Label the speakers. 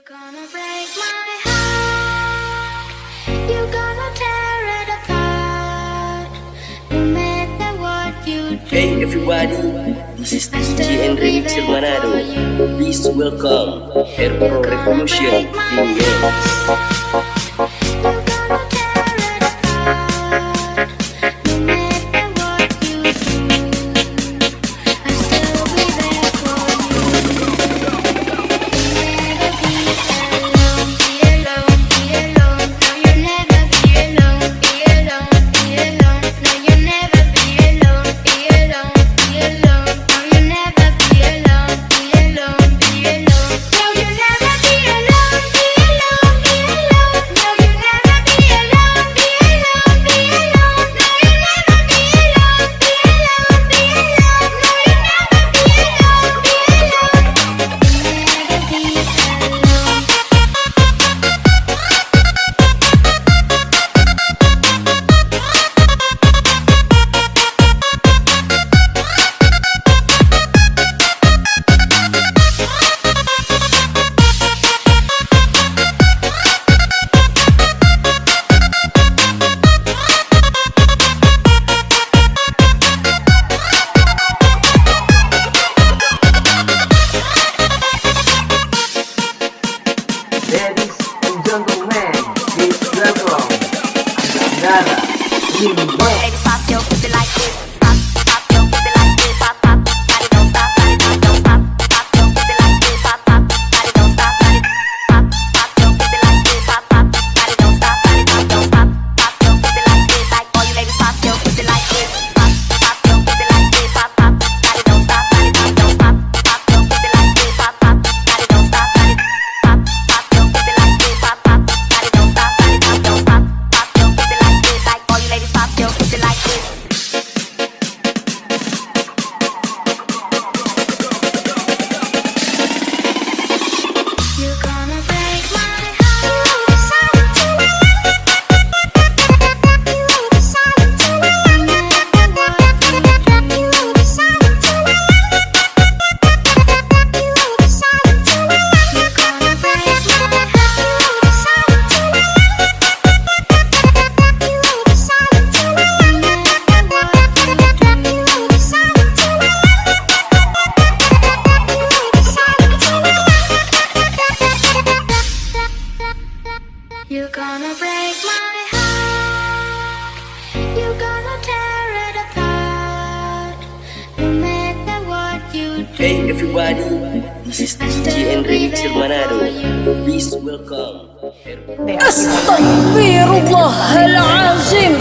Speaker 1: Gonna break my heart. You're gonna tear it apart. No matter what you do.
Speaker 2: Hey everybody, this is DJ and Remix Bercanda. Please welcome Airpro Revolution Ladies and gentlemen, please welcome Bercanda.
Speaker 3: Baby, stop your pussy like this. Stop your pussy like this. Pop, pop, body don't stop, body don't stop. Stop your pussy like this. Pop, pop, body don't stop, body pop, pop your pussy like this. Pop, pop, body don't stop, body don't stop. Pop your pussy like this. Like all you ladies, pop your pussy like this. Pop, pop your pussy like this. Pop, pop, body don't stop, body don't stop. Pop your pussy like this. Pop, pop, body don't stop, body pop, pop your pussy like this. Pop, pop, body don't stop, body don't stop. Pop your pussy like this. Like all you ladies, pop your pussy like this.
Speaker 1: You're gonna break my heart. You're gonna break my heart. You're gonna tear it apart. No matter what you do.
Speaker 2: Hey everybody, this is DJ and Remix Bercanda. Please welcome Airpro.
Speaker 4: Astaghfirullahalazim.